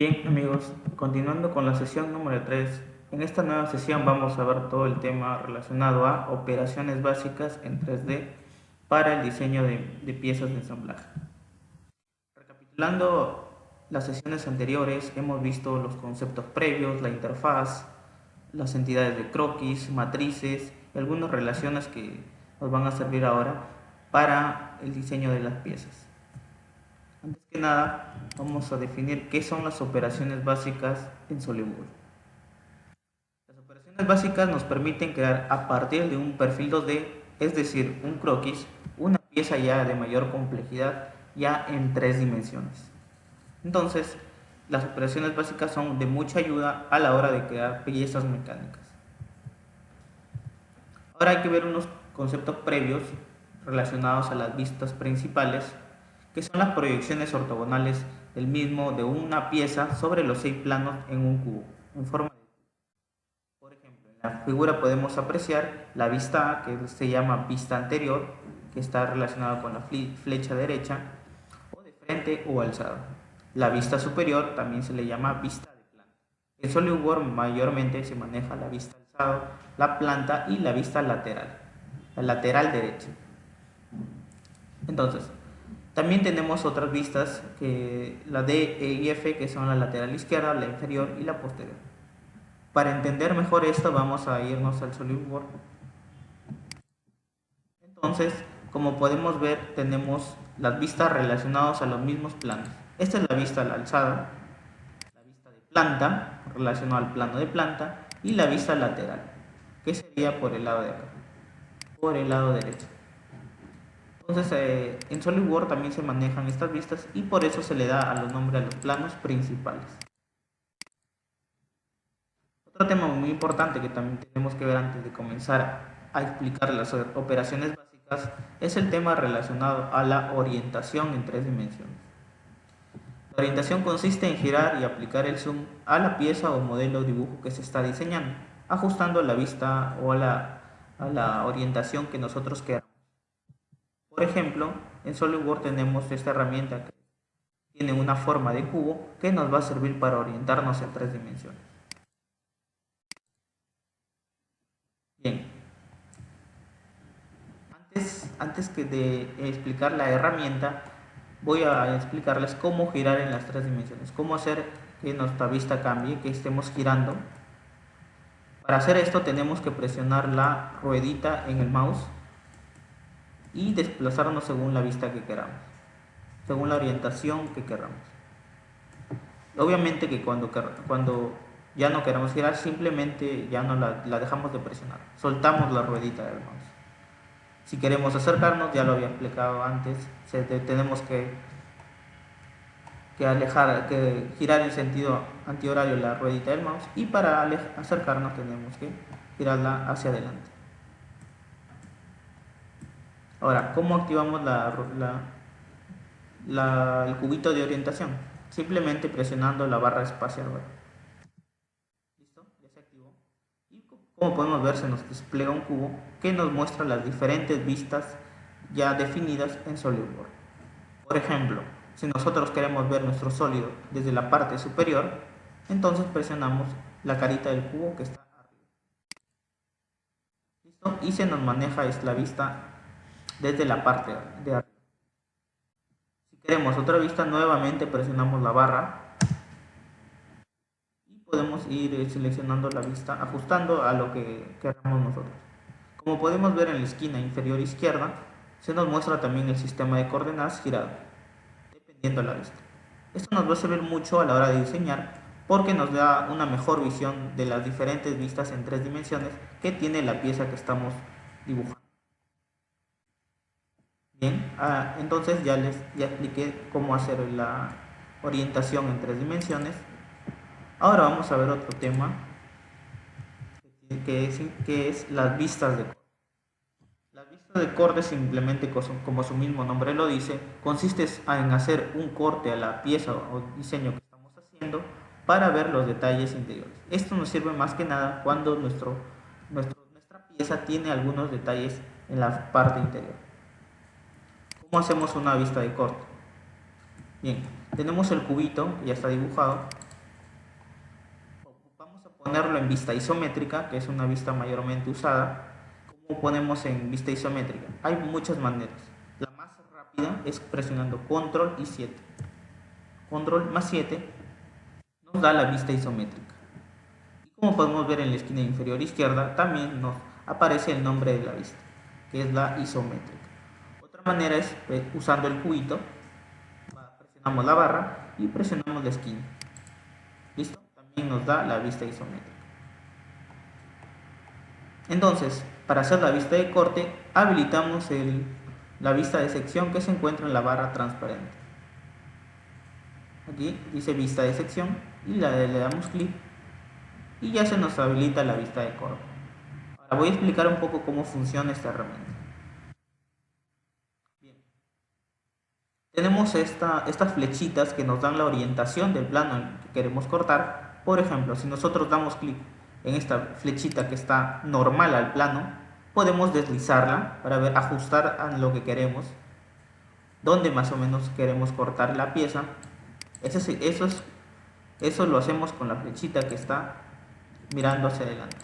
Bien amigos, continuando con la sesión número 3, en esta nueva sesión vamos a ver todo el tema relacionado a operaciones básicas en 3D para el diseño de piezas de ensamblaje. Recapitulando las sesiones anteriores, hemos visto los conceptos previos, la interfaz, las entidades de croquis, matrices y algunas relaciones que nos van a servir ahora para el diseño de las piezas. Antes que nada, vamos a definir qué son las operaciones básicas en SolidWorks. Las operaciones básicas nos permiten crear a partir de un perfil 2D, es decir, un croquis, una pieza ya de mayor complejidad, ya en 3 dimensiones. Entonces, las operaciones básicas son de mucha ayuda a la hora de crear piezas mecánicas. Ahora hay que ver unos conceptos previos relacionados a las vistas principales, que son las proyecciones ortogonales del mismo de una pieza sobre los 6 planos en un cubo, en forma de cubo. Por ejemplo, en la figura podemos apreciar la vista A, que se llama vista anterior, que está relacionada con la flecha derecha, o de frente o alzado. La vista superior también se le llama vista de planta. En SolidWorks mayormente se maneja la vista alzado, la planta y la vista lateral, la lateral derecha. Entonces, también tenemos otras vistas, que la D, E y F, que son la lateral izquierda, la inferior y la posterior. Para entender mejor esto vamos a irnos al SolidWorks. Entonces, como podemos ver, tenemos las vistas relacionadas a los mismos planos. Esta es la vista a la alzada, la vista de planta relacionada al plano de planta y la vista lateral, que sería por el lado de acá, por el lado derecho. Entonces, en SolidWorks también se manejan estas vistas y por eso se le da a los nombres a los planos principales. Otro tema muy importante que también tenemos que ver antes de comenzar a explicar las operaciones básicas es el tema relacionado a la orientación en 3 dimensiones. La orientación consiste en girar y aplicar el zoom a la pieza o modelo o dibujo que se está diseñando, ajustando la vista o a la orientación que nosotros queramos. Por ejemplo, en SolidWorks tenemos esta herramienta que tiene una forma de cubo que nos va a servir para orientarnos en 3 dimensiones. Bien, antes que de explicar la herramienta, voy a explicarles cómo girar en las 3 dimensiones, cómo hacer que nuestra vista cambie, que estemos girando. Para hacer esto tenemos que presionar la ruedita en el mouse y desplazarnos según la vista que queramos, según la orientación que queramos. Obviamente que cuando ya no queramos girar, simplemente ya no la dejamos de presionar, soltamos la ruedita del mouse. Si queremos acercarnos, ya lo había explicado antes, tenemos que girar en sentido antihorario la ruedita del mouse, y para acercarnos tenemos que girarla hacia adelante. Ahora, ¿cómo activamos el cubito de orientación? Simplemente presionando la barra espacial. ¿Listo? Ya se activó. Y como podemos ver, se nos despliega un cubo que nos muestra las diferentes vistas ya definidas en SolidWorks. Por ejemplo, si nosotros queremos ver nuestro sólido desde la parte superior, entonces presionamos la carita del cubo que está arriba. ¿Listo? Y se nos maneja la vista desde la parte de arriba. Si queremos otra vista, nuevamente presionamos la barra y podemos ir seleccionando la vista, ajustando a lo que queramos nosotros. Como podemos ver en la esquina inferior izquierda, se nos muestra también el sistema de coordenadas girado, dependiendo de la vista. Esto nos va a servir mucho a la hora de diseñar, porque nos da una mejor visión de las diferentes vistas en 3 dimensiones que tiene la pieza que estamos dibujando. Bien, entonces ya expliqué cómo hacer la orientación en 3 dimensiones. Ahora vamos a ver otro tema, que es las vistas de corte. Las vistas de corte, simplemente como su mismo nombre lo dice, consiste en hacer un corte a la pieza o diseño que estamos haciendo para ver los detalles interiores. Esto nos sirve más que nada cuando nuestra pieza tiene algunos detalles en la parte interior. ¿Cómo hacemos una vista de corte? Bien, tenemos el cubito que ya está dibujado ponerlo en vista isométrica, que es una vista mayormente usada. ¿Cómo ponemos en vista isométrica? Hay muchas maneras. La más rápida es presionando control y 7. Control más 7 nos da la vista isométrica. Y como podemos ver en la esquina inferior izquierda, también nos aparece el nombre de la vista, que es la isométrica. Otra manera es usando el cubito, presionamos la barra y presionamos la esquina. ¿Listo? También nos da la vista isométrica. Entonces, para hacer la vista de corte, habilitamos la vista de sección que se encuentra en la barra transparente. Aquí dice vista de sección y le damos clic y ya se nos habilita la vista de corte. Ahora voy a explicar un poco cómo funciona esta herramienta. Bien. Tenemos estas flechitas que nos dan la orientación del plano que queremos cortar. Por ejemplo, si nosotros damos clic en esta flechita que está normal al plano, podemos deslizarla para ajustar a lo que queremos, dónde más o menos queremos cortar la pieza. Eso lo hacemos con la flechita que está mirando hacia adelante.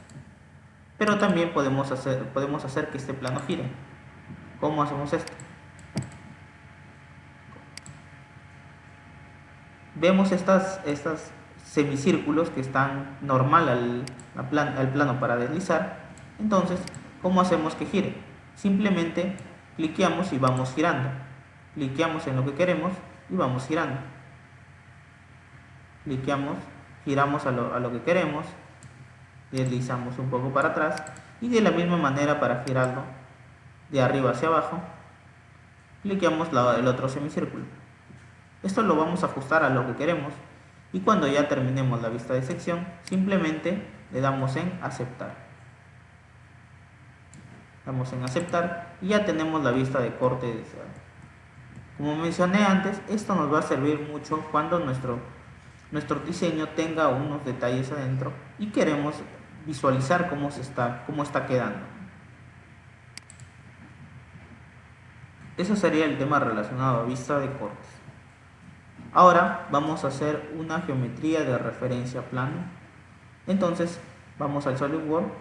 Pero también podemos hacer que este plano gire. ¿Cómo hacemos esto? Vemos estas semicírculos que están normal al plano para deslizar. Entonces, ¿cómo hacemos que gire? Simplemente cliqueamos y vamos girando. Cliqueamos en lo que queremos y vamos girando. Cliqueamos, giramos a lo que queremos, deslizamos un poco para atrás y de la misma manera para girarlo de arriba hacia abajo, cliqueamos el otro semicírculo. Esto lo vamos a ajustar a lo que queremos y cuando ya terminemos la vista de sección, simplemente le damos en aceptar. Damos en aceptar y ya tenemos la vista de corte deseada. Como mencioné antes, esto nos va a servir mucho cuando nuestro diseño tenga unos detalles adentro y queremos visualizar cómo está quedando. Eso sería el tema relacionado a vista de cortes. Ahora vamos a hacer una geometría de referencia plano. Entonces vamos al SolidWorks,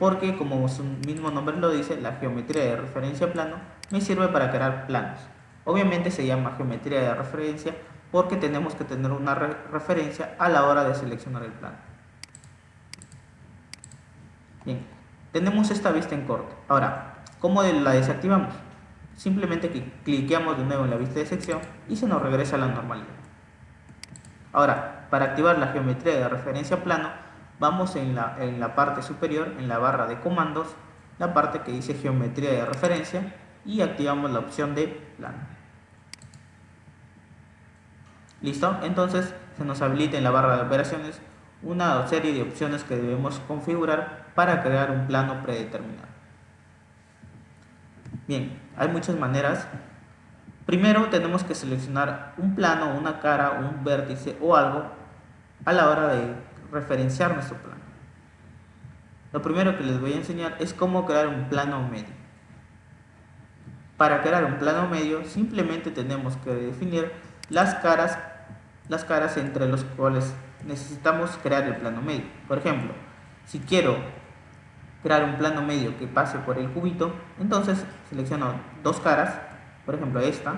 porque como su mismo nombre lo dice, la geometría de referencia plano me sirve para crear planos. Obviamente se llama geometría de referencia porque tenemos que tener una referencia a la hora de seleccionar el plano. Bien, tenemos esta vista en corte. Ahora, ¿cómo la desactivamos? Simplemente cliqueamos de nuevo en la vista de sección y se nos regresa a la normalidad. Ahora, para activar la geometría de referencia plano, vamos en la parte superior, en la barra de comandos, la parte que dice geometría de referencia y activamos la opción de plano. ¿Listo? Entonces se nos habilita en la barra de operaciones una serie de opciones que debemos configurar para crear un plano predeterminado. Bien, hay muchas maneras. Primero tenemos que seleccionar un plano, una cara, un vértice o algo a la hora de referenciar nuestro plano. Lo primero que les voy a enseñar es cómo crear un plano medio. Para crear un plano medio simplemente tenemos que definir las caras entre las cuales necesitamos crear el plano medio. Por ejemplo, si quiero crear un plano medio que pase por el cubito, entonces selecciono dos caras, por ejemplo esta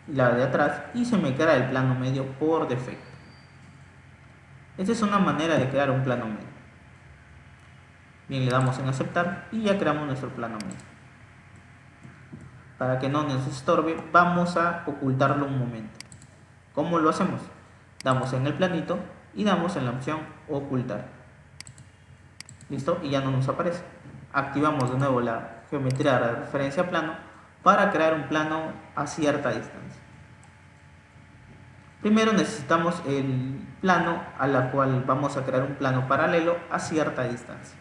y la de atrás, y se me crea el plano medio por defecto. Esta es una manera de crear un plano medio. Bien, le damos en aceptar y ya creamos nuestro plano medio. Para que no nos estorbe, vamos a ocultarlo un momento. ¿Cómo lo hacemos? Damos en el planito y damos en la opción ocultar. ¿Listo? Y ya no nos aparece. Activamos de nuevo la geometría de referencia plano para crear un plano a cierta distancia. Primero necesitamos el plano a la cual vamos a crear un plano paralelo a cierta distancia.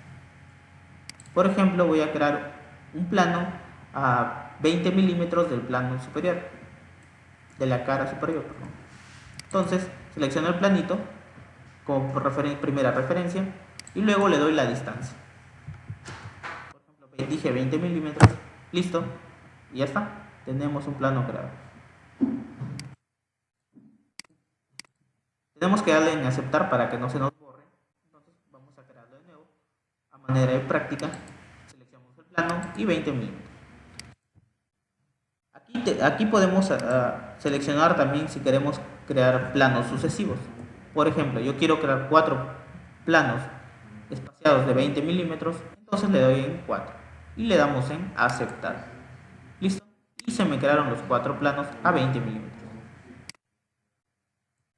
Por ejemplo, voy a crear un plano a 20 milímetros del plano superior, de la cara superior, perdón. Entonces selecciono el planito como primera referencia y luego le doy la distancia. Por ejemplo, dije 20 milímetros, listo, y ya está, tenemos un plano creado. Tenemos que darle en aceptar para que no se nos borre A manera de práctica, seleccionamos el plano y 20 milímetros. Aquí podemos seleccionar también si queremos crear planos sucesivos. Por ejemplo, yo quiero crear 4 planos espaciados de 20 milímetros, entonces le doy en 4 y le damos en aceptar. Listo. Y se me crearon los 4 planos a 20 milímetros.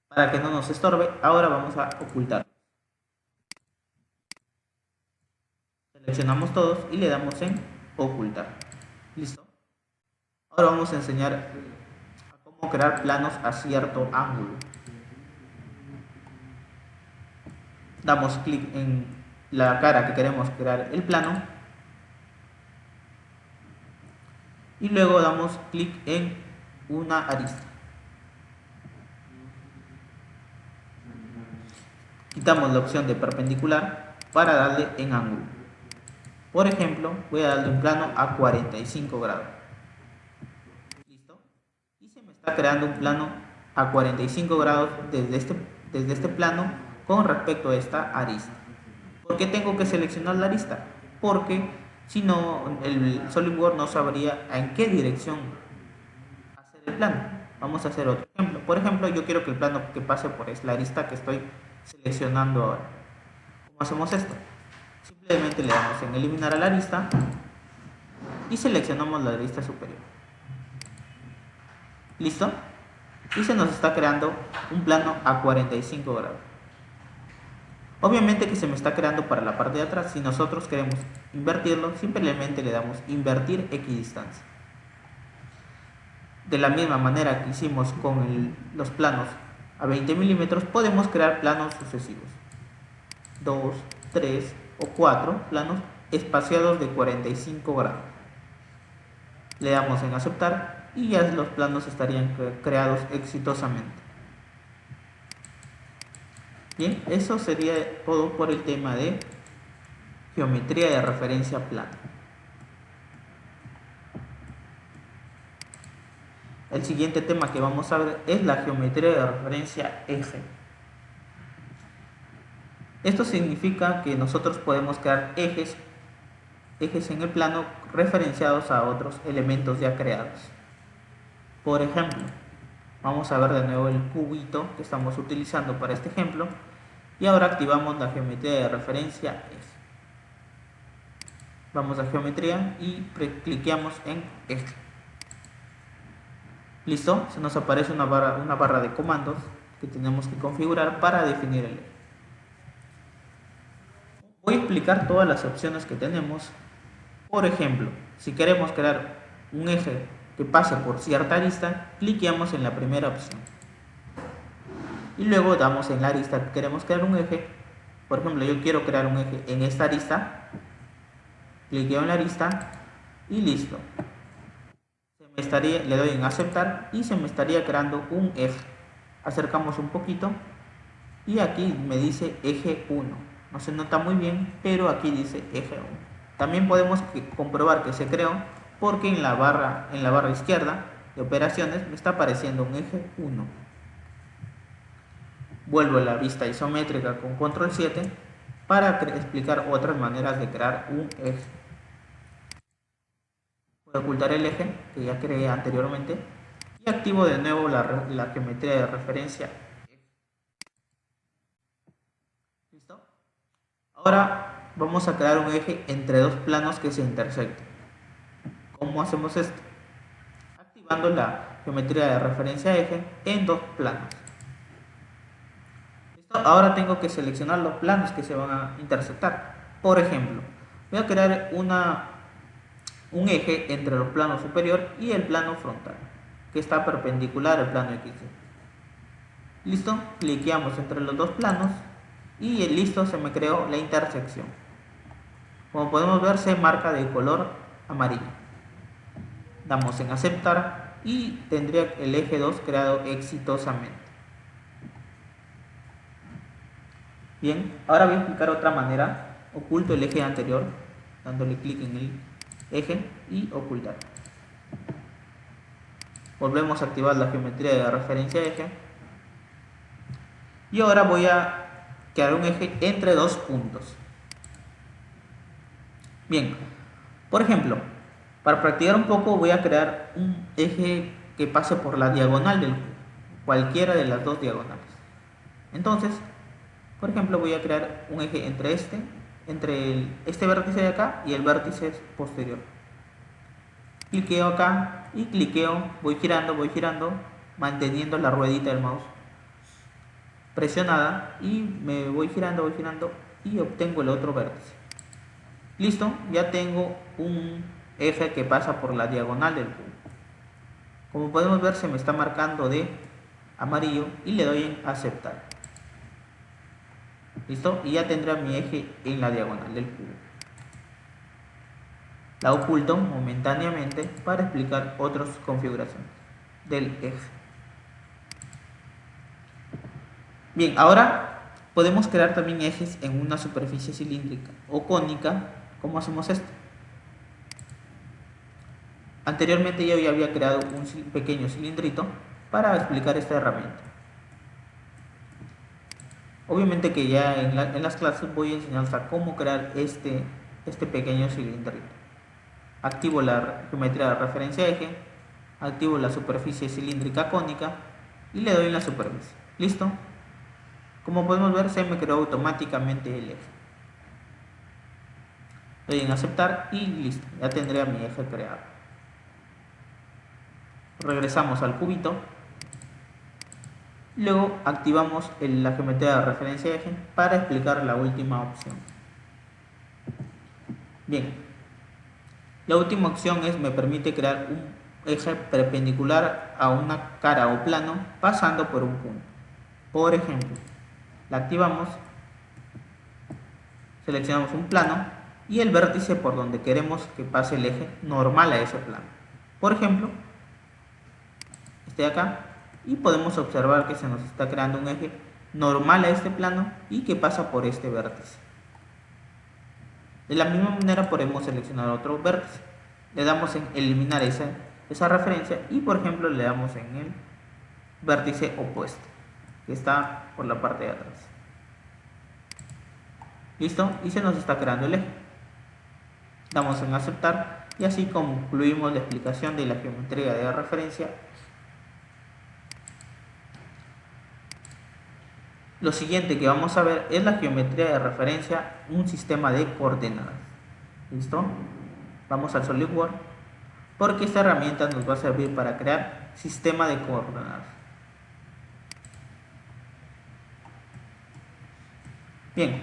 Para que no nos estorbe, ahora vamos a ocultar. Seleccionamos todos y le damos en ocultar. Listo. Ahora vamos a enseñar a cómo crear planos a cierto ángulo. Damos clic en la cara que queremos crear el plano y luego damos clic en una arista. Quitamos la opción de perpendicular para darle en ángulo. Por ejemplo, voy a darle un plano a 45 grados. ¿Listo? Y se me está creando un plano a 45 grados desde este plano con respecto a esta arista. ¿Por qué tengo que seleccionar la arista? Porque si no, el SolidWorks no sabría en qué dirección hacer el plano. Vamos a hacer otro ejemplo. Por ejemplo, yo quiero que el plano que pase por la arista que estoy seleccionando ahora. ¿Cómo hacemos esto? Simplemente le damos en eliminar a la arista y seleccionamos la arista superior. ¿Listo? Y se nos está creando un plano a 45 grados. Obviamente que se me está creando para la parte de atrás. Si nosotros queremos invertirlo, simplemente le damos invertir equidistancia. De la misma manera que hicimos con los planos a 20 milímetros, podemos crear planos sucesivos. 2, 3 o 4 planos espaciados de 45 grados. Le damos en aceptar y ya los planos estarían creados exitosamente. Bien, eso sería todo por el tema de geometría de referencia plana. El siguiente tema que vamos a ver es la geometría de referencia eje. Esto significa que nosotros podemos crear ejes en el plano referenciados a otros elementos ya creados. Por ejemplo, vamos a ver de nuevo el cubito que estamos utilizando para este ejemplo y ahora activamos la geometría de referencia eje. Vamos a geometría y cliqueamos en eje. Listo, se nos aparece una barra de comandos que tenemos que configurar para definir el eje. Voy a explicar todas las opciones que tenemos. Por ejemplo, si queremos crear un eje que pase por cierta arista, cliqueamos en la primera opción y luego damos en la arista que queremos crear un eje. Por ejemplo, yo quiero crear un eje en esta arista, cliqueo en la arista y listo. Le doy en aceptar y se me estaría creando un eje. Acercamos un poquito y aquí me dice eje 1. No se nota muy bien, pero aquí dice eje 1. También podemos comprobar que se creó porque en la barra izquierda de operaciones me está apareciendo un eje 1. Vuelvo a la vista isométrica con control 7 para explicar otras maneras de crear un eje. Voy a ocultar el eje que ya creé anteriormente y activo de nuevo la geometría de referencia. ¿Listo? Ahora vamos a crear un eje entre dos planos que se intersecten. ¿Cómo hacemos esto? Activando la geometría de referencia eje en dos planos. ¿Listo? Ahora tengo que seleccionar los planos que se van a intersectar. Por ejemplo, voy a crear un eje entre el plano superior y el plano frontal, que está perpendicular al plano XY. Listo, cliqueamos entre los dos planos y listo, se me creó la intersección. Como podemos ver, se marca de color amarillo. Damos en aceptar y tendría el eje 2 creado exitosamente. Bien, ahora voy a explicar otra manera. Oculto el eje anterior dándole clic en el eje y ocultar. Volvemos a activar la geometría de referencia eje y ahora voy a crear un eje entre dos puntos. Bien, por ejemplo, para practicar un poco voy a crear un eje que pase por la diagonal del cubo, cualquiera de las dos diagonales. Entonces, por ejemplo, voy a crear un eje entre este vértice de acá y el vértice posterior. Cliqueo acá y cliqueo, voy girando, manteniendo la ruedita del mouse presionada y me voy girando y obtengo el otro vértice. Listo, ya tengo un eje que pasa por la diagonal del cubo. Como podemos ver, se me está marcando de amarillo y le doy en aceptar. Listo, y ya tendrá mi eje en la diagonal del cubo. La oculto momentáneamente para explicar otras configuraciones del eje. Bien, ahora podemos crear también ejes en una superficie cilíndrica o cónica. ¿Cómo hacemos esto? Anteriormente yo ya había creado un pequeño cilindrito para explicar esta herramienta. Obviamente que ya en las clases voy a enseñarles a cómo crear este pequeño cilindrito. Activo la geometría de referencia eje, activo la superficie cilíndrica cónica y le doy en la superficie. ¿Listo? Como podemos ver, se me creó automáticamente el eje. Doy en aceptar y listo, ya tendré a mi eje creado. Regresamos al cubito. Luego activamos la geometría de referencia eje para explicar la última opción. Bien, la última opción me permite crear un eje perpendicular a una cara o plano pasando por un punto. Por ejemplo, la activamos, seleccionamos un plano y el vértice por donde queremos que pase el eje normal a ese plano. Por ejemplo, este de acá, y podemos observar que se nos está creando un eje normal a este plano y que pasa por este vértice. De la misma manera podemos seleccionar otro vértice. Le damos en eliminar esa referencia y por ejemplo le damos en el vértice opuesto que está por la parte de atrás. Listo, y se nos está creando el eje. Damos en aceptar y así concluimos la explicación de la geometría de referencia. Lo siguiente que vamos a ver es la geometría de referencia, un sistema de coordenadas. ¿Listo? Vamos al SolidWorks porque esta herramienta nos va a servir para crear sistema de coordenadas. Bien,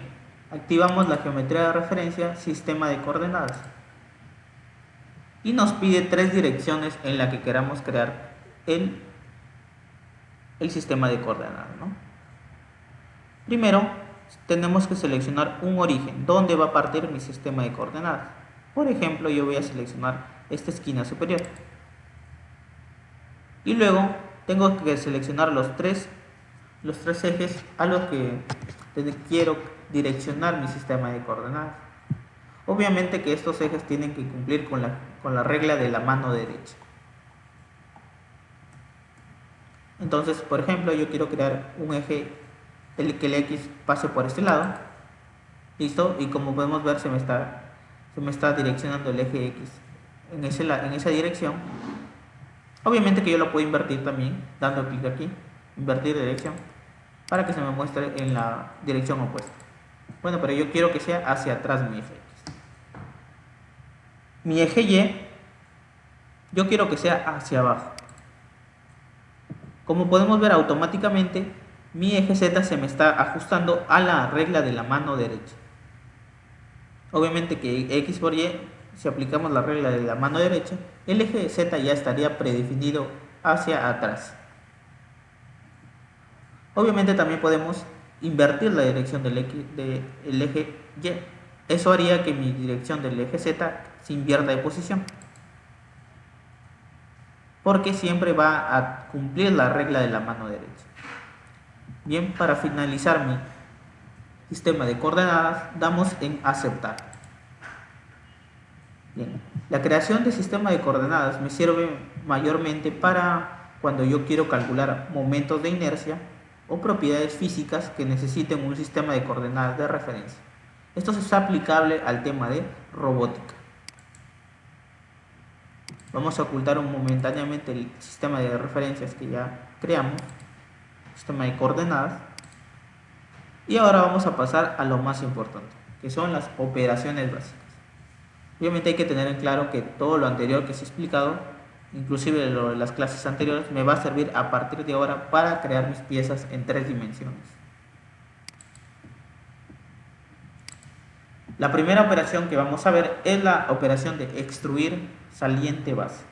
activamos la geometría de referencia, sistema de coordenadas. Y nos pide tres direcciones en las que queramos crear el sistema de coordenadas, ¿no? Primero, tenemos que seleccionar un origen, donde va a partir mi sistema de coordenadas. Por ejemplo, yo voy a seleccionar esta esquina superior. Y luego tengo que seleccionar los tres ejes a los que quiero direccionar mi sistema de coordenadas. Obviamente que estos ejes tienen que cumplir con la regla de la mano derecha. Entonces, por ejemplo, yo quiero crear un eje que el X pase por este lado. Listo, y como podemos ver se me está direccionando el eje X en esa dirección. Obviamente que yo lo puedo invertir también, dando clic aquí, invertir dirección, para que se me muestre en la dirección opuesta. Bueno, pero yo quiero que sea hacia atrás mi eje X. Mi eje Y, yo quiero que sea hacia abajo. Como podemos ver, automáticamente mi eje Z se me está ajustando a la regla de la mano derecha. Obviamente que X por Y, si aplicamos la regla de la mano derecha, el eje Z ya estaría predefinido hacia atrás. Obviamente también podemos invertir la dirección del eje Y. Eso haría que mi dirección del eje Z se invierta de posición, porque siempre va a cumplir la regla de la mano derecha. Bien, para finalizar mi sistema de coordenadas, damos en aceptar. Bien, la creación de sistema de coordenadas me sirve mayormente para cuando yo quiero calcular momentos de inercia o propiedades físicas que necesiten un sistema de coordenadas de referencia. Esto es aplicable al tema de robótica. Vamos a ocultar momentáneamente el sistema de referencias que ya creamos, sistema de coordenadas, y ahora vamos a pasar a lo más importante, que son las operaciones básicas. Obviamente hay que tener en claro que todo lo anterior que se ha explicado, inclusive lo de las clases anteriores, me va a servir a partir de ahora para crear mis piezas en 3 dimensiones. La primera operación que vamos a ver es la operación de extruir saliente base.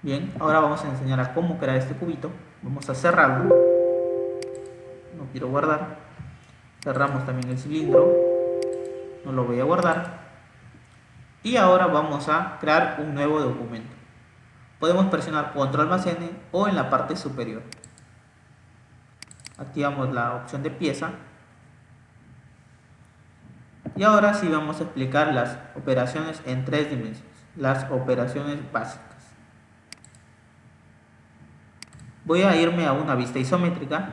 Bien, ahora vamos a enseñar a cómo crear este cubito. Vamos a cerrarlo. No quiero guardar. Cerramos también el cilindro. No lo voy a guardar. Y ahora vamos a crear un nuevo documento. Podemos presionar control más N o en la parte superior. Activamos la opción de pieza. Y ahora sí vamos a explicar las operaciones en 3 dimensiones. Las operaciones básicas. Voy a irme a una vista isométrica,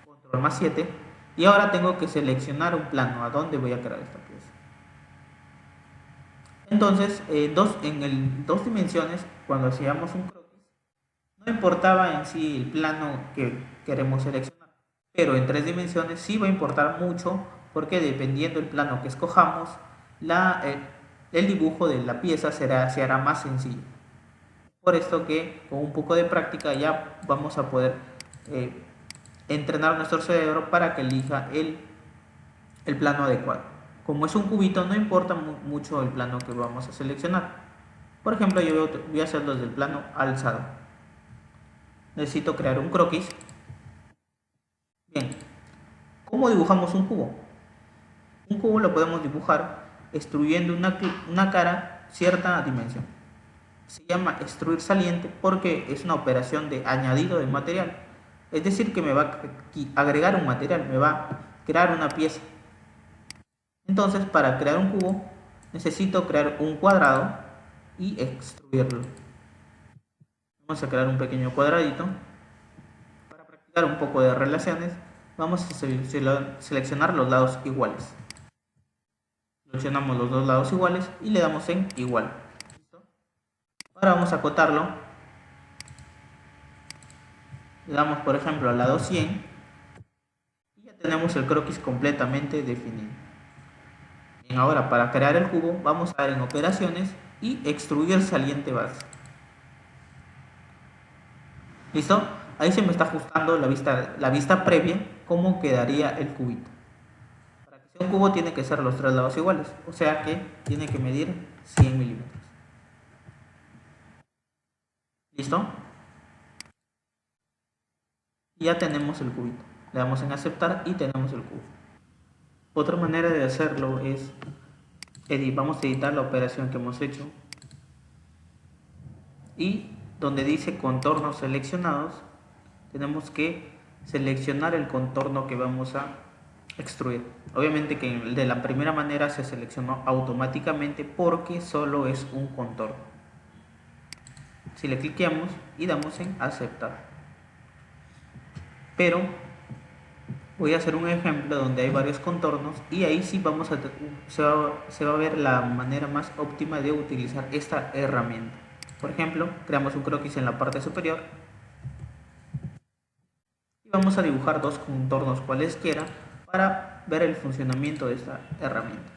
control más 7, y ahora tengo que seleccionar un plano a dónde voy a crear esta pieza. Entonces, en 2 dimensiones, cuando hacíamos un croquis, no importaba en sí el plano que queremos seleccionar, pero en 3 dimensiones sí va a importar mucho, porque dependiendo del plano que escojamos, el dibujo de la pieza se hará más sencillo. Por esto que con un poco de práctica ya vamos a poder entrenar nuestro cerebro para que elija el plano adecuado. Como es un cubito, no importa mucho el plano que vamos a seleccionar. Por ejemplo, yo voy a hacerlo desde el plano alzado. Necesito crear un croquis. Bien, ¿cómo dibujamos un cubo? Un cubo lo podemos dibujar extruyendo una cara cierta dimensión. Se llama extruir saliente porque es una operación de añadido de material. Es decir, que me va a agregar un material, me va a crear una pieza. Entonces, para crear un cubo, necesito crear un cuadrado y extruirlo. Vamos a crear un pequeño cuadradito. Para practicar un poco de relaciones, vamos a seleccionar los lados iguales. Seleccionamos los 2 lados iguales y le damos en igual. Ahora vamos a acotarlo. Le damos, por ejemplo, al lado 100 y ya tenemos el croquis completamente definido. Bien, ahora para crear el cubo vamos a dar en operaciones y extruir saliente base. ¿Listo? Ahí se me está ajustando la vista previa, cómo quedaría el cubito. Para que sea un cubo tiene que ser los 3 lados iguales, o sea que tiene que medir 100 milímetros. ¿Listo? Y ya tenemos el cubito. Le damos en aceptar y tenemos el cubo. Otra manera de hacerlo es, vamos a editar la operación que hemos hecho. Y donde dice contornos seleccionados, tenemos que seleccionar el contorno que vamos a extruir. Obviamente que el de la primera manera se seleccionó automáticamente porque solo es un contorno. Si le cliqueamos y damos en aceptar. Pero voy a hacer un ejemplo donde hay varios contornos y ahí sí se va a ver la manera más óptima de utilizar esta herramienta. Por ejemplo, creamos un croquis en la parte superior y vamos a dibujar 2 contornos cualesquiera para ver el funcionamiento de esta herramienta.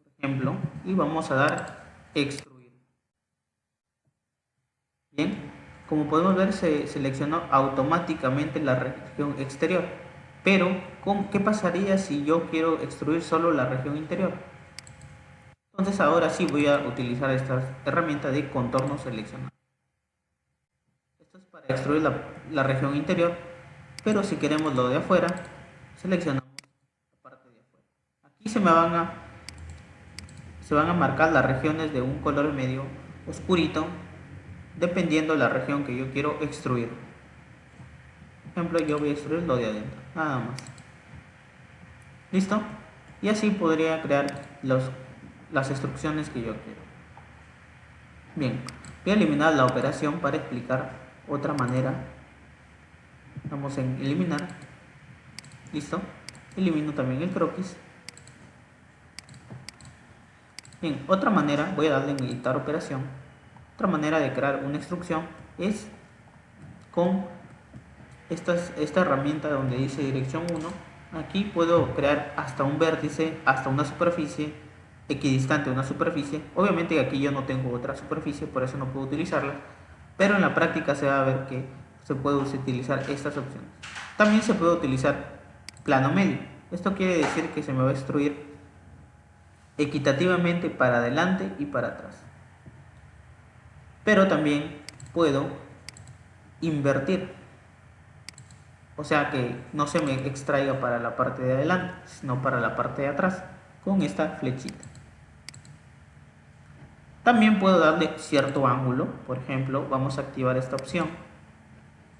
Por ejemplo, y vamos a dar extruir. Bien, como podemos ver se seleccionó automáticamente la región exterior, pero ¿qué pasaría si yo quiero extruir solo la región interior? Entonces ahora sí voy a utilizar esta herramienta de contorno seleccionado. Esto es para extruir la región interior, pero si queremos lo de afuera, seleccionamos la parte de afuera. Aquí se van a marcar las regiones de un color medio oscurito, dependiendo de la región que yo quiero extruir. Por ejemplo, yo voy a extruir lo de adentro, nada más. ¿Listo? Y así podría crear las instrucciones que yo quiero. Bien, voy a eliminar la operación para explicar otra manera Damos en eliminar. Listo. Elimino también el croquis. Bien, otra manera, voy a darle en editar operación. Otra manera de crear una instrucción es con esta herramienta donde dice dirección 1. Aquí puedo crear hasta un vértice, hasta una superficie, equidistante a una superficie. Obviamente aquí yo no tengo otra superficie, por eso no puedo utilizarla, pero en la práctica se va a ver que se puede utilizar estas opciones. También se puede utilizar plano medio. Esto quiere decir que se me va a extruir equitativamente para adelante y para atrás. Pero también puedo invertir, o sea que no se me extraiga para la parte de adelante, sino para la parte de atrás, con esta flechita. También puedo darle cierto ángulo, por ejemplo, vamos a activar esta opción.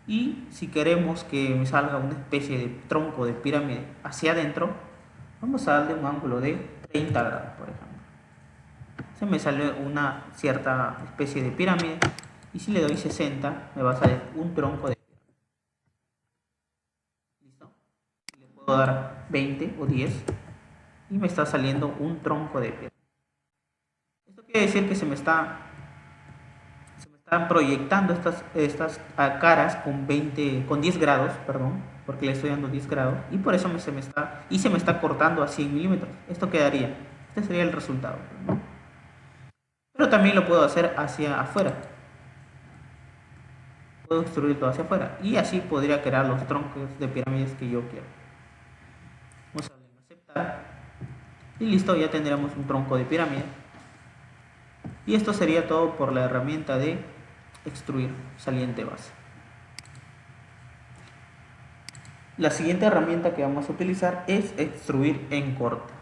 Y si queremos que me salga una especie de tronco de pirámide hacia adentro, vamos a darle un ángulo de 30 grados, por ejemplo. Se me sale una cierta especie de pirámide, y si le doy 60 me va a salir un tronco de pirámide. ¿Listo? Le puedo dar 20 o 10 y me está saliendo un tronco de pirámide. Esto quiere decir que se me están proyectando estas caras con 10 grados, perdón, porque le estoy dando 10 grados, y por eso se me está cortando a 100 milímetros. Esto quedaría, este sería el resultado, ¿no? Pero también lo puedo hacer hacia afuera. Puedo extruirlo hacia afuera y así podría crear los troncos de pirámides que yo quiero. Vamos a darle en aceptar y listo, ya tendremos un tronco de pirámide. Y esto sería todo por la herramienta de extruir saliente base. La siguiente herramienta que vamos a utilizar es extruir en corte.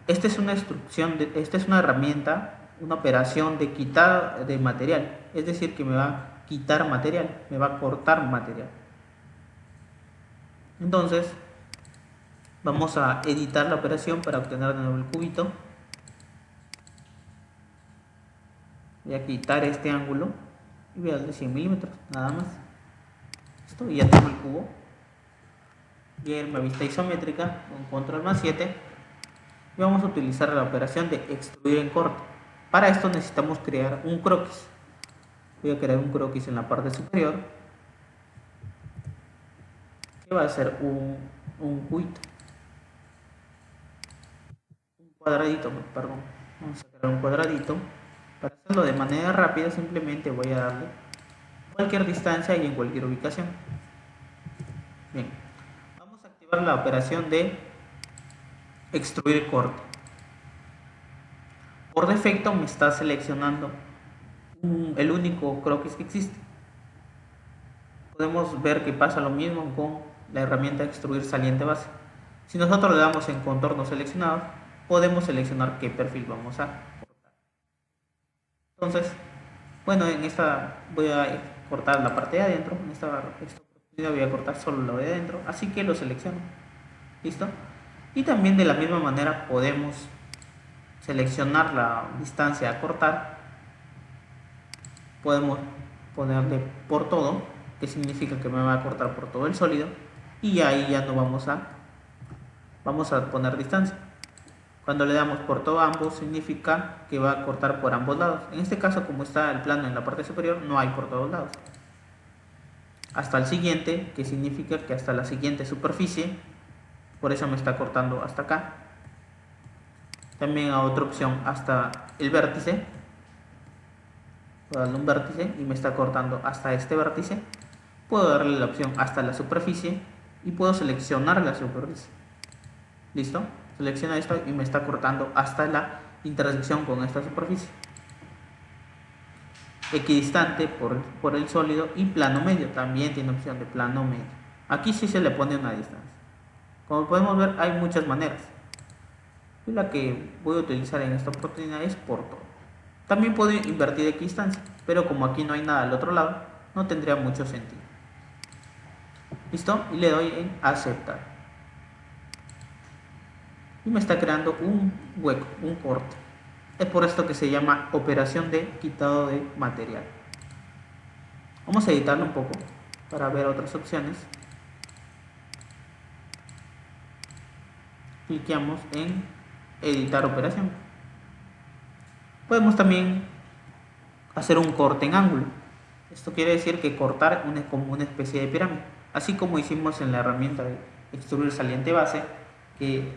Esta es una herramienta, una operación de quitar de material, es decir, que me va a quitar material, me va a cortar material. Entonces vamos a editar la operación para obtener de nuevo el cubito. Voy a quitar este ángulo y voy a darle 100 milímetros, nada más. Listo, y ya tengo el cubo. Voy a irme a vista isométrica con control más 7 y vamos a utilizar la operación de extruir en corte. Para esto necesitamos crear un croquis. Voy a crear un croquis en la parte superior que va a ser un cubito, un cuadradito, perdón. Vamos a crear un cuadradito. Para hacerlo de manera rápida simplemente voy a darle cualquier distancia y en cualquier ubicación. Bien, vamos a activar la operación de extruir corte. Por defecto me está seleccionando el único croquis que existe. Podemos ver que pasa lo mismo con la herramienta de extruir saliente base. Si nosotros le damos en contorno seleccionado, podemos seleccionar qué perfil vamos a cortar. Entonces, bueno, en esta voy a cortar la parte de adentro. En esta oportunidad voy a cortar solo lo de adentro, así que lo selecciono. ¿Listo? Y también de la misma manera podemos seleccionar la distancia a cortar. Podemos ponerle por todo, que significa que me va a cortar por todo el sólido, y ahí ya no vamos a poner distancia. Cuando le damos por todo ambos significa que va a cortar por ambos lados. En este caso, como está el plano en la parte superior, no hay por todos lados. Hasta el siguiente, que significa que hasta la siguiente superficie, por eso me está cortando hasta acá. También a otra opción hasta el vértice. Puedo darle un vértice y me está cortando hasta este vértice. Puedo darle la opción hasta la superficie y puedo seleccionar la superficie. ¿Listo? Selecciona esto y me está cortando hasta la intersección con esta superficie. Equidistante por el sólido y plano medio. También tiene opción de plano medio. Aquí sí se le pone una distancia. Como podemos ver, hay muchas maneras. Y la que voy a utilizar en esta oportunidad es por todo. También puedo invertir equidistancia, pero como aquí no hay nada al otro lado, no tendría mucho sentido. ¿Listo? Y le doy en aceptar. Y me está creando un hueco, un corte. Es por esto que se llama operación de quitado de material. Vamos a editarlo un poco para ver otras opciones. cliqueamos en editar operación. Podemos también hacer un corte en ángulo. Esto quiere decir que cortar como una especie de pirámide, así como hicimos en la herramienta de extruir saliente base, que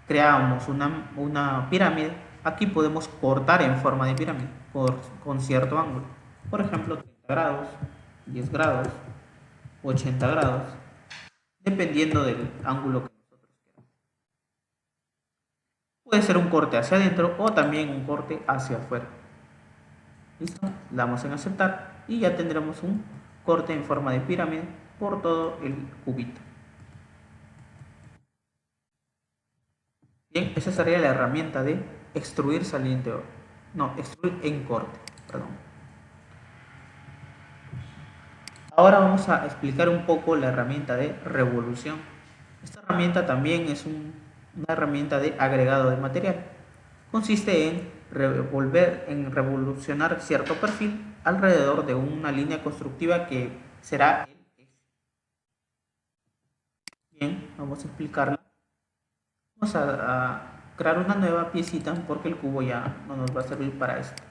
creábamos una pirámide. Aquí podemos cortar en forma de pirámide con cierto ángulo, por ejemplo 30 grados, 10 grados, 80 grados, dependiendo del ángulo que nosotros queramos. Puede ser un corte hacia adentro o también un corte hacia afuera. ¿Listo? Le damos en aceptar y ya tendremos un corte en forma de pirámide por todo el cubito. Bien, esa sería la herramienta de extruir saliente o no, extruir en corte, perdón. Ahora vamos a explicar un poco la herramienta de revolución. Esta herramienta también es una herramienta de agregado de material. Consiste en revolucionar cierto perfil alrededor de una línea constructiva que será el eje. Bien, vamos a explicarla. Vamos a crear una nueva piecita porque el cubo ya no nos va a servir para esta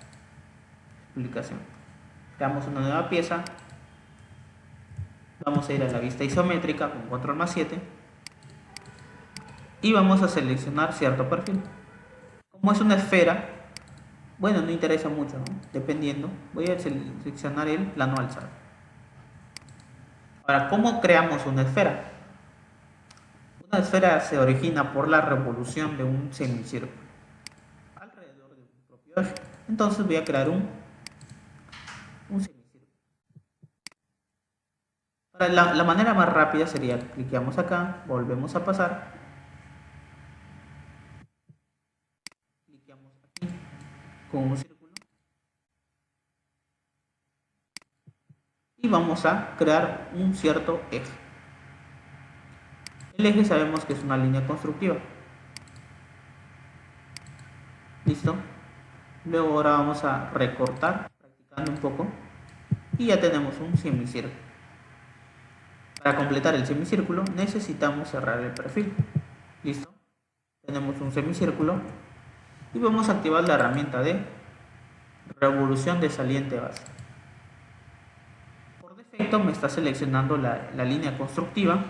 explicación. Creamos una nueva pieza. Vamos a ir a la vista isométrica con control+7 y vamos a seleccionar cierto perfil. Como es una esfera, bueno, no interesa mucho, ¿no? Dependiendo, voy a seleccionar el plano alzado. Ahora, ¿cómo creamos una esfera? Una esfera se origina por la revolución de un semicírculo alrededor de un propio eje. Entonces voy a crear un semicírculo. La manera más rápida sería cliqueamos acá, volvemos a pasar, cliqueamos aquí con un círculo y vamos a crear un cierto eje. El eje sabemos que es una línea constructiva. ¿Listo? Luego ahora vamos a recortar, practicando un poco, y ya tenemos un semicírculo. Para completar el semicírculo necesitamos cerrar el perfil. ¿Listo? Tenemos un semicírculo y vamos a activar la herramienta de revolución de saliente base. Por defecto me está seleccionando la línea constructiva.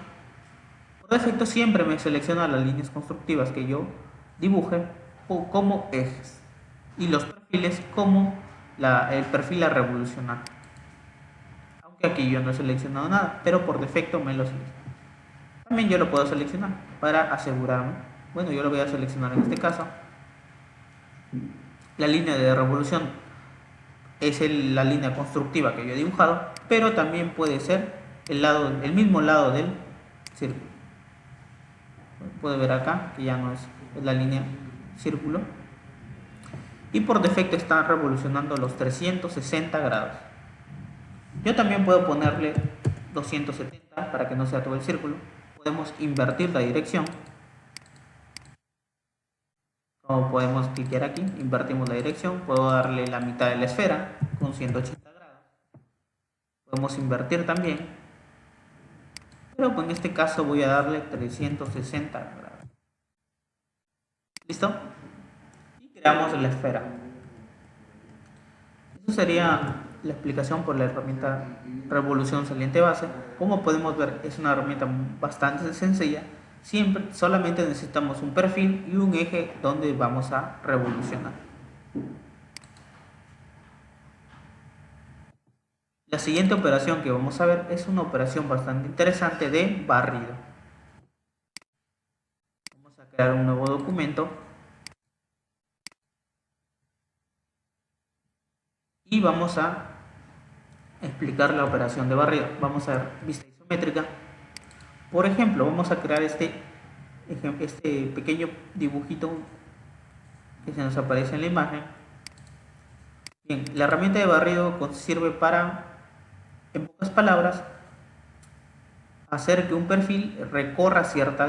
Por defecto siempre me selecciona las líneas constructivas que yo dibuje como ejes y los perfiles como el perfil a revolucionar. Aunque aquí yo no he seleccionado nada, pero por defecto me lo selecciona. También yo lo puedo seleccionar para asegurarme. Bueno, yo lo voy a seleccionar en este caso. La línea de revolución es la línea constructiva que yo he dibujado, pero también puede ser el mismo lado del círculo. Puede ver acá que ya no es la línea círculo y por defecto está revolucionando los 360 grados. Yo también puedo ponerle 270 para que no sea todo el círculo. Podemos invertir la dirección, como podemos clicar aquí, invertimos la dirección. Puedo darle la mitad de la esfera con 180 grados. Podemos invertir también, pero en este caso voy a darle 360 grados. ¿Listo? Y creamos la esfera. Eso sería la explicación por la herramienta revolución saliente base. Como podemos ver, es una herramienta bastante sencilla. Siempre solamente necesitamos un perfil y un eje donde vamos a revolucionar. La siguiente operación que vamos a ver es una operación bastante interesante de barrido. Vamos a crear un nuevo documento y vamos a explicar la operación de barrido. Vamos a ver vista isométrica. Por ejemplo, vamos a crear este pequeño dibujito que se nos aparece en la imagen. Bien, la herramienta de barrido sirve para, en pocas palabras, hacer que un perfil recorra cierta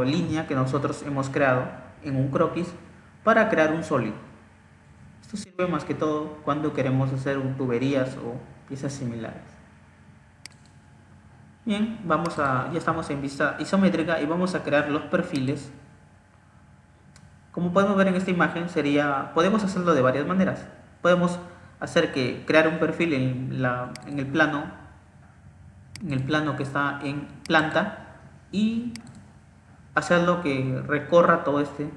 línea que nosotros hemos creado en un croquis para crear un sólido. Esto sirve más que todo cuando queremos hacer tuberías o piezas similares. Bien, ya estamos en vista isométrica y vamos a crear los perfiles. Como podemos ver en esta imagen, podemos hacerlo de varias maneras. Podemos crear un perfil en el plano que está en planta, y hacerlo que recorra todo este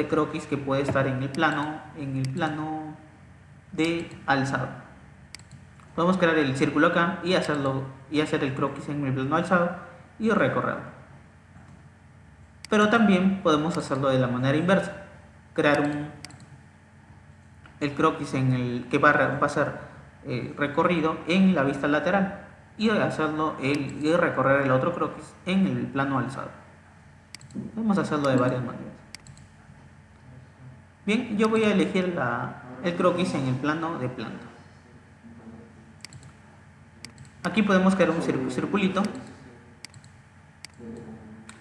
croquis que puede estar en el plano de alzado. Podemos crear el círculo acá y hacer el croquis en el plano alzado y recorrerlo. Pero también podemos hacerlo de la manera inversa, crear el croquis que va a ser recorrido en la vista lateral y recorrer el otro croquis en el plano alzado. Podemos hacerlo de varias maneras. Bien, yo voy a elegir el croquis en el plano de planta. Aquí podemos crear un circulito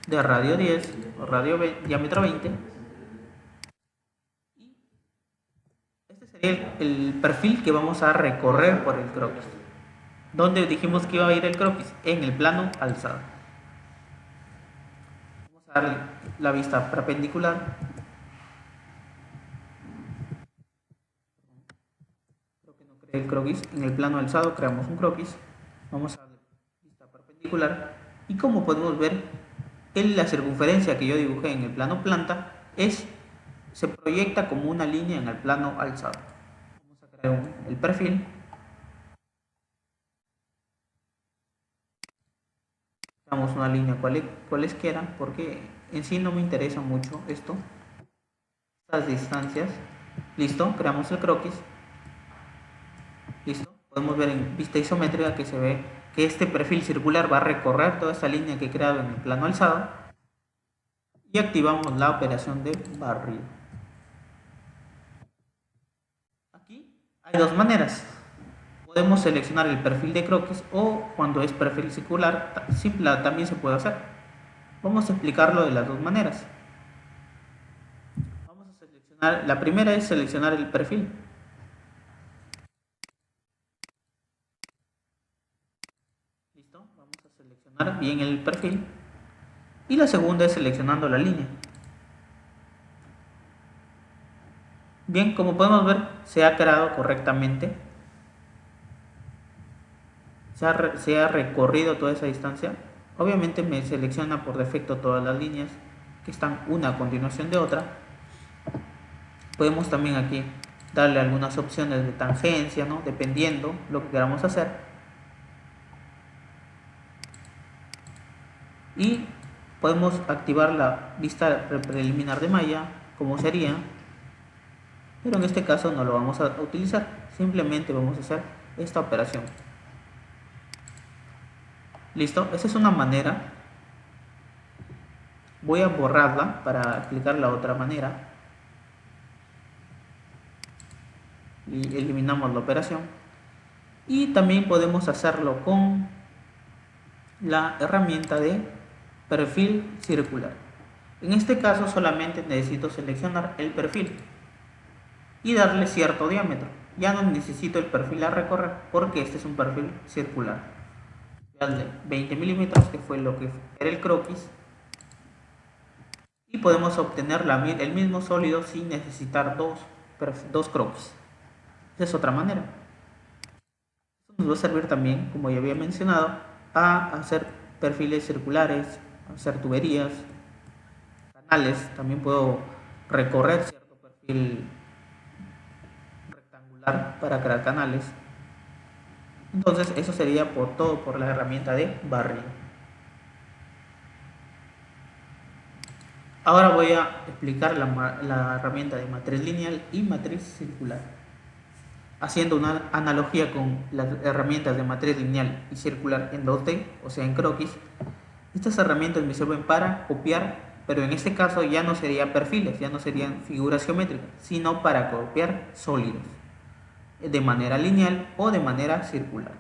de radio 10 o diámetro 20. Este sería el perfil que vamos a recorrer por el croquis. ¿Dónde dijimos que iba a ir el croquis? En el plano alzado. Vamos a darle la vista perpendicular. Creo que no creé el croquis. En el plano alzado creamos un croquis. Vamos a darle vista perpendicular. Y como podemos ver, la circunferencia que yo dibujé en el plano planta se proyecta como una línea en el plano alzado. Vamos a crear el perfil. Damos una línea cualesquiera, porque en sí no me interesa mucho estas distancias. Listo, creamos el croquis. Listo, podemos ver en vista isométrica que se ve que este perfil circular va a recorrer toda esta línea que he creado en el plano alzado, y activamos la operación de barrido. Aquí hay dos maneras. Podemos seleccionar el perfil de croquis, o cuando es perfil circular también se puede hacer. Vamos a explicarlo de las dos maneras. La primera es seleccionar el perfil. Listo, vamos a seleccionar bien el perfil. Y la segunda es seleccionando la línea. Bien, como podemos ver, se ha creado correctamente. Se ha recorrido toda esa distancia. Obviamente me selecciona por defecto todas las líneas que están una a continuación de otra. Podemos también aquí darle algunas opciones de tangencia, ¿no? Dependiendo lo que queramos hacer. Y podemos activar la vista preliminar de malla, como sería, pero en este caso no lo vamos a utilizar. Simplemente vamos a hacer esta operación. Listo, esa es una manera. Voy a borrarla para explicar la otra manera. Y eliminamos la operación. Y también podemos hacerlo con la herramienta de perfil circular. En este caso solamente necesito seleccionar el perfil y darle cierto diámetro. Ya no necesito el perfil a recorrer, porque este es un perfil circular. Darle 20 milímetros, que fue lo que era el croquis, y podemos obtener el mismo sólido sin necesitar dos croquis. Esa es otra manera. Esto nos va a servir también, como ya había mencionado, a hacer perfiles circulares, a hacer tuberías, canales. También puedo recorrer cierto perfil rectangular para crear canales. Entonces eso sería todo por la herramienta de barrido. Ahora voy a explicar la herramienta de matriz lineal y matriz circular. Haciendo una analogía con las herramientas de matriz lineal y circular en 2D, o sea en croquis, estas herramientas me sirven para copiar, pero en este caso ya no serían perfiles, ya no serían figuras geométricas, sino para copiar sólidos, de manera lineal o de manera circular.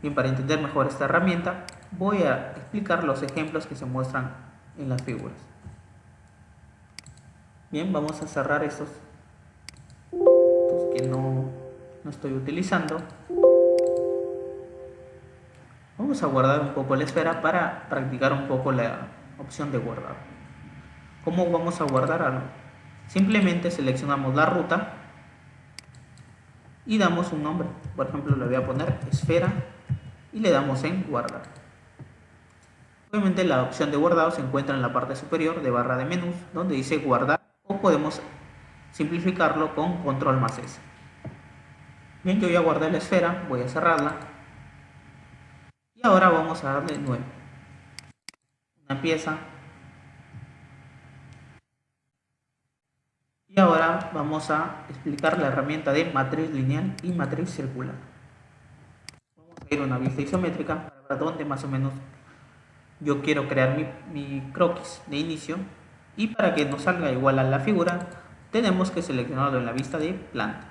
Bien, para entender mejor esta herramienta, voy a explicar los ejemplos que se muestran en las figuras. Bien, vamos a cerrar estos que no estoy utilizando. Vamos a guardar un poco la esfera para practicar un poco la opción de guardar. ¿Cómo vamos a guardar algo? Simplemente seleccionamos la ruta y damos un nombre. Por ejemplo, le voy a poner esfera y le damos en guardar. Obviamente la opción de guardado se encuentra en la parte superior de barra de menús, donde dice guardar, o podemos simplificarlo con control más S. Bien, yo ya guardé la esfera, voy a cerrarla y ahora vamos a darle nuevo, una pieza, y ahora vamos a explicar la herramienta de matriz lineal y matriz circular. Vamos a ir a una vista isométrica para ver dónde más o menos yo quiero crear mi croquis de inicio, y para que nos salga igual a la figura tenemos que seleccionarlo en la vista de planta.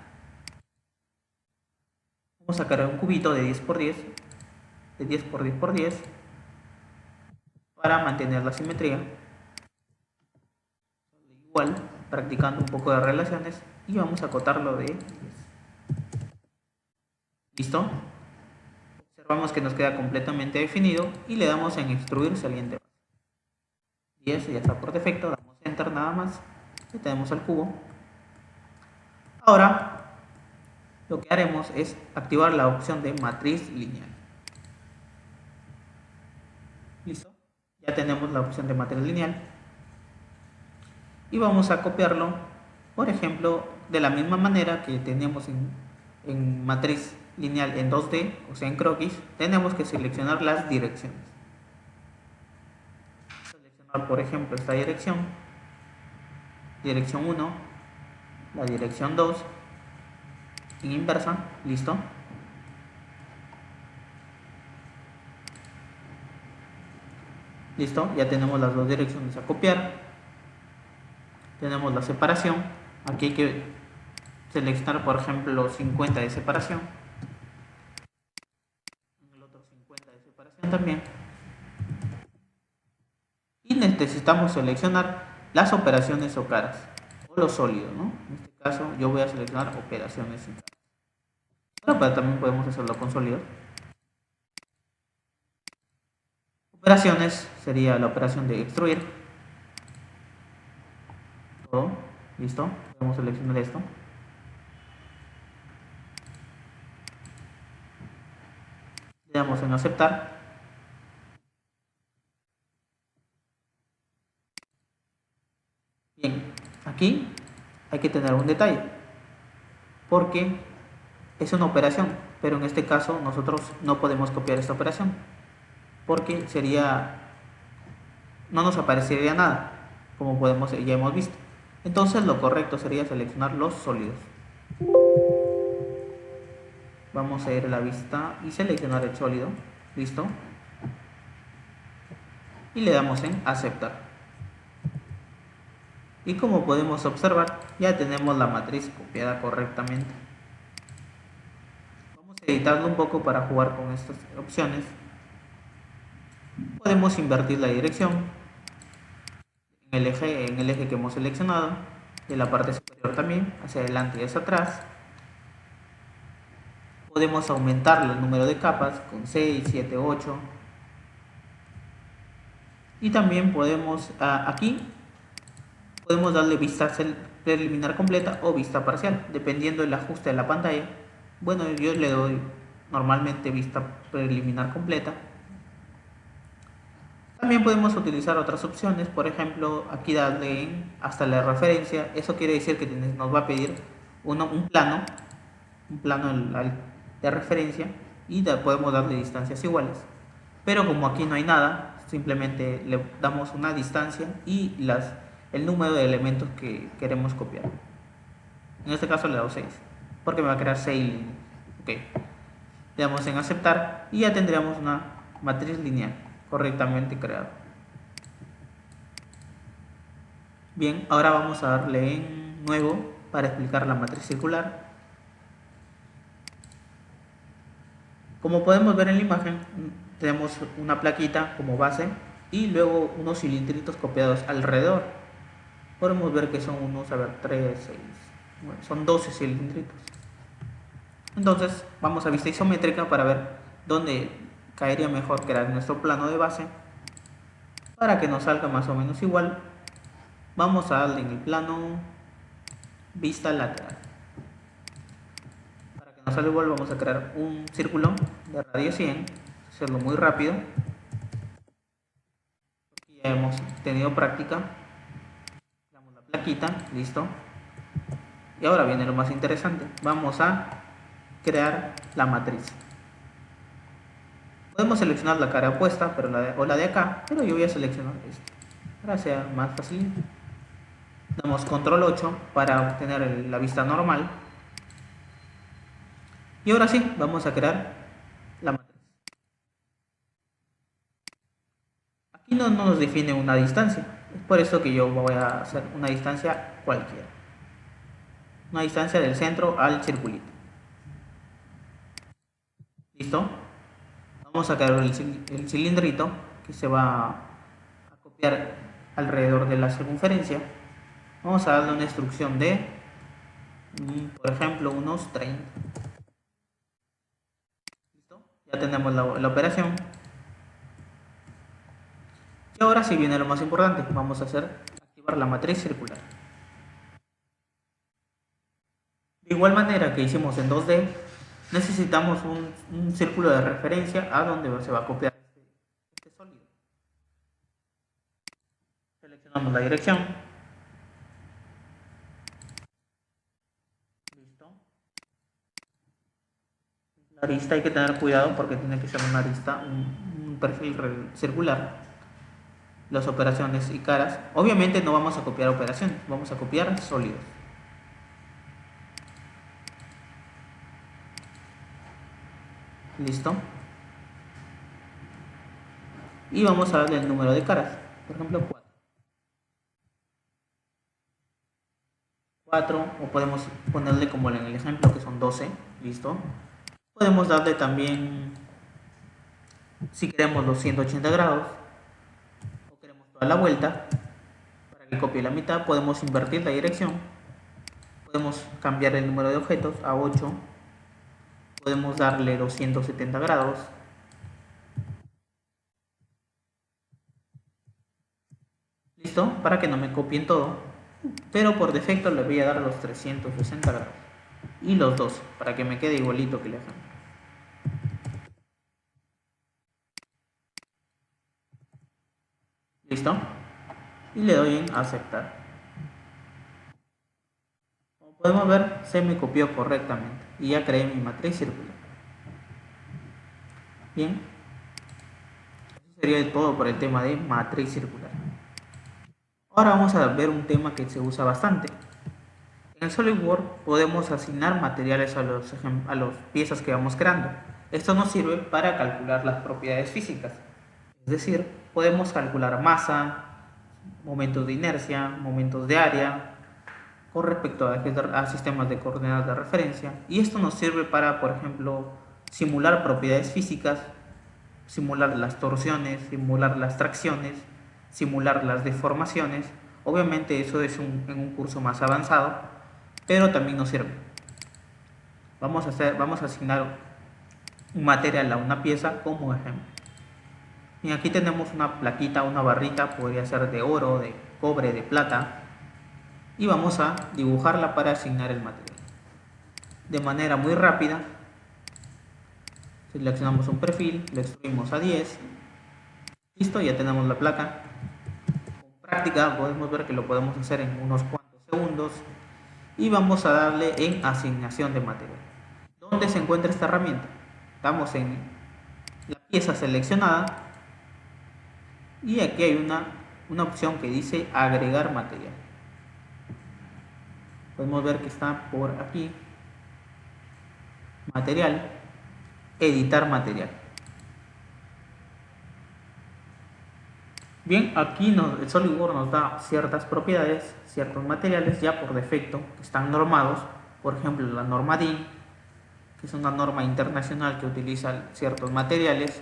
Vamos a crear un cubito de 10 por 10, de 10 por 10 por 10 para mantener la simetría. Igual, practicando un poco de relaciones, y vamos a acotarlo de 10. ¿Listo? Observamos que nos queda completamente definido y le damos en extruir saliente base. 10 ya está por defecto, damos enter nada más y tenemos el cubo. Ahora lo que haremos es activar la opción de matriz lineal. ¿Listo? Ya tenemos la opción de matriz lineal y vamos a copiarlo, por ejemplo, de la misma manera que teníamos en matriz lineal en 2D, o sea en croquis. Tenemos que seleccionar las direcciones. Seleccionar, por ejemplo, esta dirección 1, la dirección 2 en inversa. Listo. Listo, ya tenemos las dos direcciones a copiar. Tenemos la separación. Aquí hay que seleccionar, por ejemplo, 50 de separación. En el otro 50 de separación también. Y necesitamos seleccionar las operaciones o caras, o los sólidos, ¿no? En este caso yo voy a seleccionar operaciones sin caras. Pero también podemos hacerlo con sólidos. Operaciones sería la operación de extruir. Todo. Listo. Podemos seleccionar esto. Le damos en aceptar. Bien, aquí hay que tener un detalle, porque es una operación, pero en este caso nosotros no podemos copiar esta operación, porque no nos aparecería nada, como ya hemos visto. Entonces lo correcto sería seleccionar los sólidos. Vamos a ir a la vista y seleccionar el sólido. Listo. Y le damos en aceptar. Y como podemos observar, ya tenemos la matriz copiada correctamente. Vamos a editarlo un poco para jugar con estas opciones. Podemos invertir la dirección en el eje que hemos seleccionado, de la parte superior también, hacia adelante y hacia atrás. Podemos aumentar el número de capas con 6, 7, 8. Y también podemos, aquí podemos darle vista preliminar completa o vista parcial, dependiendo del ajuste de la pantalla. Bueno, yo le doy normalmente vista preliminar completa. También podemos utilizar otras opciones, por ejemplo, aquí darle hasta la referencia. Eso quiere decir que nos va a pedir un plano de referencia, y podemos darle distancias iguales. Pero como aquí no hay nada, simplemente le damos una distancia y el número de elementos que queremos copiar. En este caso le doy 6, porque me va a crear 6 líneas. Okay. Le damos en aceptar y ya tendríamos una matriz lineal correctamente creada. Bien, ahora vamos a darle en nuevo para explicar la matriz circular. Como podemos ver en la imagen, tenemos una plaquita como base y luego unos cilindritos copiados alrededor. Podemos ver que son unos, 3, 6, bueno, son 12 cilindritos. Entonces vamos a vista isométrica para ver dónde caería mejor crear nuestro plano de base para que nos salga más o menos igual. Vamos a darle en el plano vista lateral. Para que nos salga igual vamos a crear un círculo de radio 100, hacerlo muy rápido. Aquí ya hemos tenido práctica. Damos la plaquita, listo. Y ahora viene lo más interesante. Vamos a crear la matriz. Podemos seleccionar la cara opuesta o la de acá, pero yo voy a seleccionar esta para que sea más fácil. Damos control 8 para obtener la vista normal. Y ahora sí, vamos a crear la matriz. Aquí no nos define una distancia. Es por eso que yo voy a hacer una distancia cualquiera. Una distancia del centro al circulito. ¿Listo? Vamos a crear el cilindrito que se va a copiar alrededor de la circunferencia. Vamos a darle una instrucción de, por ejemplo, unos 30. ¿Listo? Ya tenemos la operación. Y ahora sí viene lo más importante. Vamos a activar la matriz circular. De igual manera que hicimos en 2D, necesitamos un círculo de referencia a donde se va a copiar este sólido. Seleccionamos la dirección. Listo. La arista hay que tener cuidado porque tiene que ser una arista, un perfil circular. Las operaciones y caras. Obviamente no vamos a copiar operaciones, vamos a copiar sólidos. Listo. Y vamos a darle el número de caras. Por ejemplo, 4. O podemos ponerle como en el ejemplo que son 12. Listo. Podemos darle también, si queremos, los 180 grados. O queremos toda la vuelta. Para que copie la mitad, podemos invertir la dirección. Podemos cambiar el número de objetos a 8. Podemos darle 270 grados. Listo, para que no me copien todo. Pero por defecto le voy a dar los 360 grados. Y los 12, para que me quede igualito que el ejemplo. Listo. Y le doy en aceptar. Como podemos ver, se me copió correctamente. Y ya creé mi matriz circular. Bien. Eso sería todo por el tema de matriz circular. Ahora vamos a ver un tema que se usa bastante. En el SolidWorks podemos asignar materiales a las piezas que vamos creando. Esto nos sirve para calcular las propiedades físicas. Es decir, podemos calcular masa, momentos de inercia, momentos de área, con respecto a sistemas de coordenadas de referencia. Y esto nos sirve para, por ejemplo, simular propiedades físicas, simular las torsiones, simular las tracciones, simular las deformaciones. Obviamente eso es en un curso más avanzado, pero también nos sirve. Vamos a asignar un material a una pieza como ejemplo. Y aquí tenemos una plaquita, una barrita, podría ser de oro, de cobre, de plata. Y vamos a dibujarla para asignar el material. De manera muy rápida, seleccionamos un perfil, lo extruimos a 10. Listo, ya tenemos la placa. Con práctica podemos ver que lo podemos hacer en unos cuantos segundos. Y vamos a darle en asignación de material. ¿Dónde se encuentra esta herramienta? Estamos en la pieza seleccionada. Y aquí hay una opción que dice agregar material. Podemos ver que está por aquí. Material. Editar material. Bien, aquí el SolidWorks nos da ciertas propiedades, ciertos materiales ya por defecto que están normados. Por ejemplo, la norma DIN, que es una norma internacional que utiliza ciertos materiales,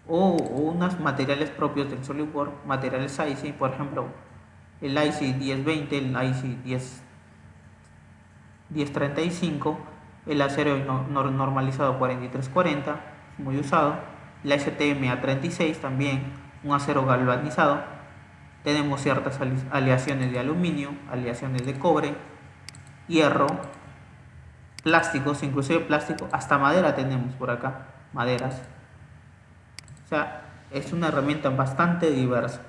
o unos materiales propios del SolidWorks, materiales IC, por ejemplo, el IC 1020, el IC 1035, el acero normalizado 4340, muy usado. la STM-A36 también, un acero galvanizado. Tenemos ciertas aleaciones de aluminio, aleaciones de cobre, hierro, plásticos, inclusive plástico, hasta madera tenemos por acá, maderas. O sea, es una herramienta bastante diversa.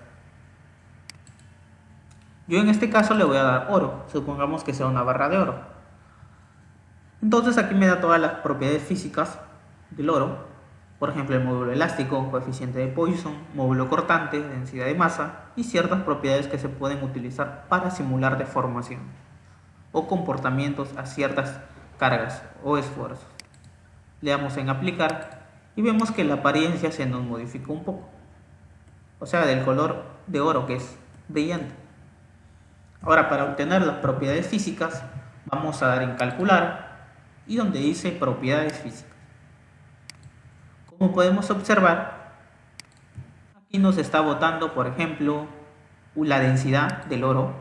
Yo en este caso le voy a dar oro, supongamos que sea una barra de oro. Entonces aquí me da todas las propiedades físicas del oro. Por ejemplo, el módulo elástico, coeficiente de Poisson, módulo cortante, densidad de masa y ciertas propiedades que se pueden utilizar para simular deformación o comportamientos a ciertas cargas o esfuerzos. Le damos en aplicar y vemos que la apariencia se nos modificó un poco. O sea, del color de oro, que es brillante. Ahora, para obtener las propiedades físicas, vamos a dar en calcular y donde dice propiedades físicas. Como podemos observar, aquí nos está botando, por ejemplo, la densidad del oro,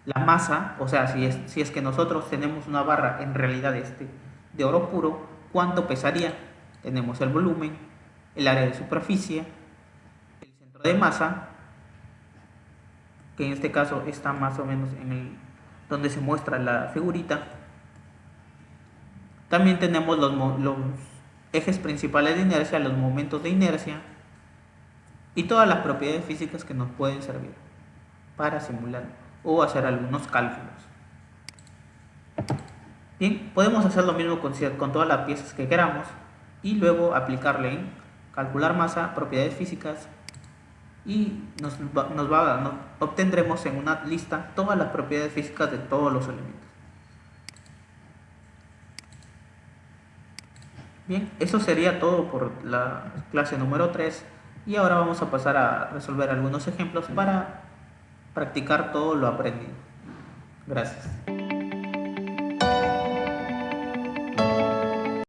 la masa, o sea, si es que nosotros tenemos una barra en realidad de oro puro, ¿cuánto pesaría? Tenemos el volumen, el área de superficie, el centro de masa, que en este caso está más o menos donde se muestra la figurita. También tenemos los ejes principales de inercia, los momentos de inercia y todas las propiedades físicas que nos pueden servir para simular o hacer algunos cálculos. Bien, podemos hacer lo mismo con todas las piezas que queramos y luego aplicarle en calcular masa, propiedades físicas y obtendremos en una lista todas las propiedades físicas de todos los elementos. Bien, eso sería todo por la clase número 3 y ahora vamos a pasar a resolver algunos ejemplos para practicar todo lo aprendido. Gracias.